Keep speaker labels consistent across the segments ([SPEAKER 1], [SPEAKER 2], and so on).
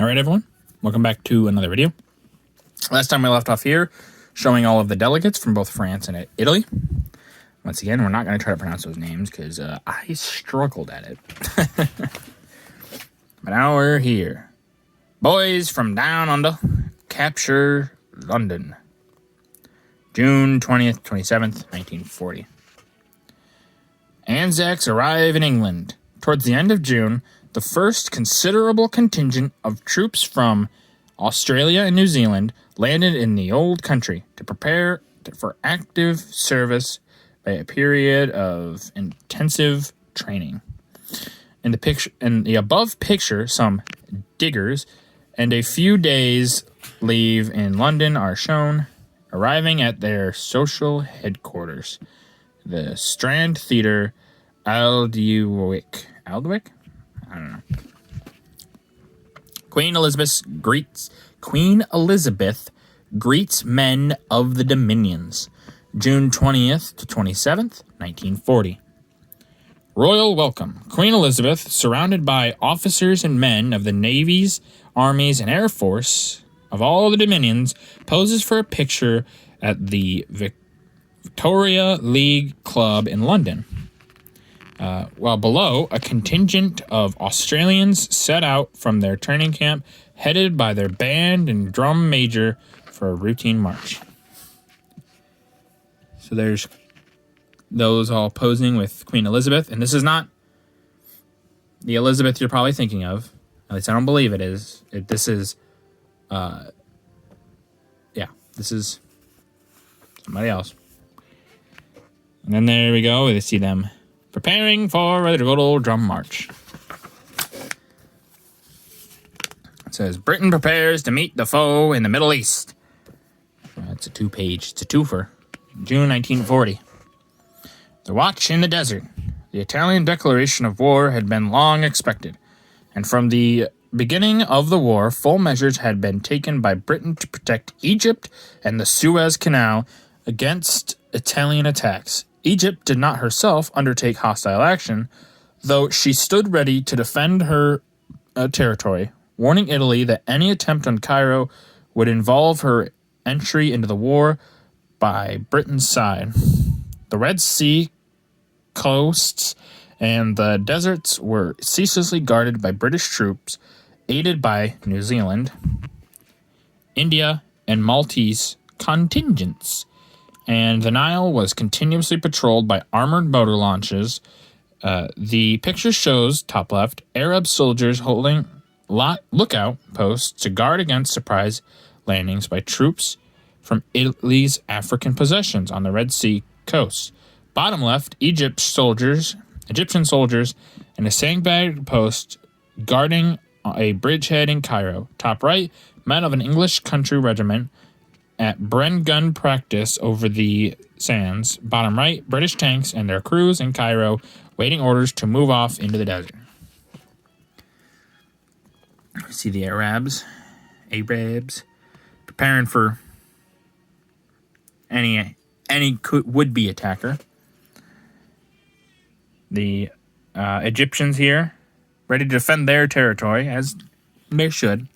[SPEAKER 1] All right, everyone. Welcome back to another video. Last time we left off here, showing all of the delegates from both France and Italy. Once again, we're not going to try to pronounce those names because I struggled at it. But now we're here. Boys from down under capture London. June 20th, 27th, 1940. Anzacs arrive in England. Towards the end of June, the first considerable contingent of troops from Australia and New Zealand landed in the old country to prepare for active service by a period of intensive training. In the above picture, some diggers and a few days' leave in London are shown, arriving at their social headquarters, the Strand Theatre, Aldwych? I don't know. Queen Elizabeth greets men of the Dominions, June 20th to 27th, 1940. Royal welcome. Queen Elizabeth, surrounded by officers and men of the navies, armies, and air force of all the Dominions, poses for a picture at the Victoria League Club in London. While below, a contingent of Australians set out from their training camp, headed by their band and drum major for a routine march. So there's those all posing with Queen Elizabeth, and this is not the Elizabeth you're probably thinking of. At least I don't believe it is. This is somebody else. And then there we go. We see them preparing for a good old drum march. It says, Britain prepares to meet the foe in the Middle East. That's a two-page. It's a twofer. June 1940. The watch in the desert. The Italian declaration of war had been long expected, and from the beginning of the war, full measures had been taken by Britain to protect Egypt and the Suez Canal against Italian attacks. Egypt did not herself undertake hostile action, though she stood ready to defend her territory, warning Italy that any attempt on Cairo would involve her entry into the war by Britain's side. The Red Sea coasts and the deserts were ceaselessly guarded by British troops, aided by New Zealand, India, and Maltese contingents. And the Nile was continuously patrolled by armored motor launches. The picture shows, top left, Arab soldiers holding lookout posts to guard against surprise landings by troops from Italy's African possessions on the Red Sea coast. Bottom left, Egyptian soldiers, and a sandbag post guarding a bridgehead in Cairo. Top right, men of an English country regiment at Bren gun practice over the sands. Bottom right, British tanks and their crews in Cairo waiting orders to move off into the desert. See the Arabs preparing for any would-be attacker. The Egyptians here, ready to defend their territory, as they should.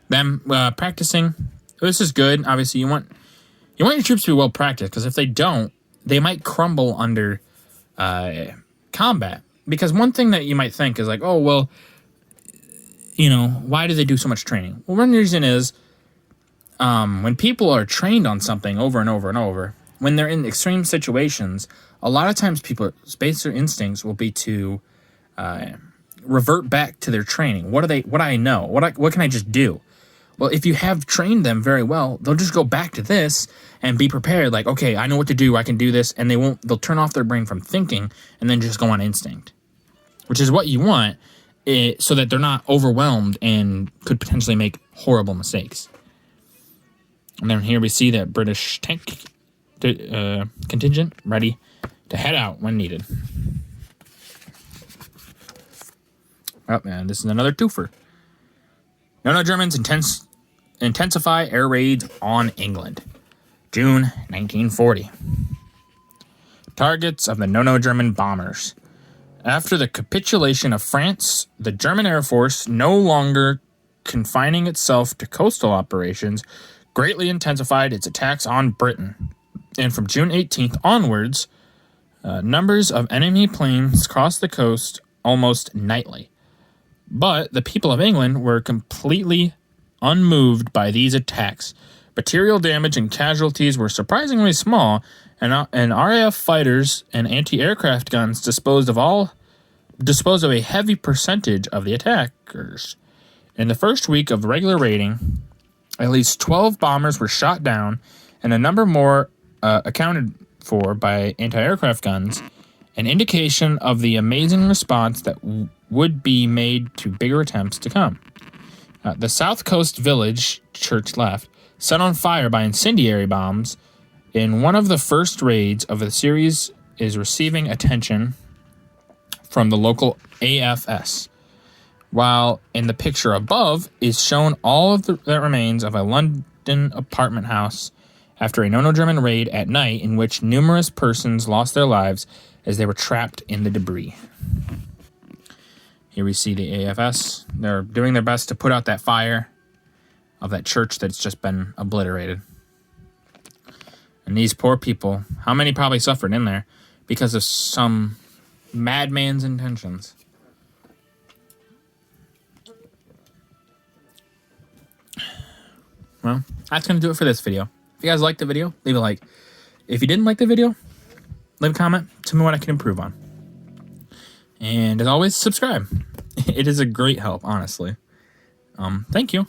[SPEAKER 1] Them practicing. This is good. Obviously, you want your troops to be well practiced, because if they don't, they might crumble under combat. Because one thing that you might think is like, oh, well, why do they do so much training? Well, one reason is when people are trained on something over and over and over, when they're in extreme situations, a lot of times people's basic instincts will be to revert back to their training. What do I know? What can I just do? Well, if you have trained them very well, they'll just go back to this and be prepared. Like, okay, I know what to do. I can do this. And they'll turn off their brain from thinking and then just go on instinct, which is what you want, so that they're not overwhelmed and could potentially make horrible mistakes. And then here we see that British tank contingent ready to head out when needed. Oh, man, this is another twofer. No Germans intensify air raids on England. June 1940. Targets of the No German bombers. After the capitulation of France, the German Air Force, no longer confining itself to coastal operations, greatly intensified its attacks on Britain. And from June 18th onwards, numbers of enemy planes crossed the coast almost nightly. But the people of England were completely unmoved by these attacks. Material damage and casualties were surprisingly small, and RAF fighters and anti-aircraft guns disposed of a heavy percentage of the attackers. In the first week of regular raiding, at least 12 bombers were shot down, and a number more accounted for by anti-aircraft guns, an indication of the amazing response that would be made to bigger attempts to come. The South Coast village, church left, set on fire by incendiary bombs in one of the first raids of the series is receiving attention from the local AFS, while in the picture above is shown all of the remains of a London apartment house after a German raid at night in which numerous persons lost their lives as they were trapped in the debris. Here we see the AFS. They're doing their best to put out that fire of that church that's just been obliterated. And these poor people, how many probably suffered in there because of some madman's intentions? Well, that's going to do it for this video. If you guys liked the video, leave a like. If you didn't like the video, leave a comment. Tell me what I can improve on. And as always, subscribe. It is a great help, honestly. Thank you.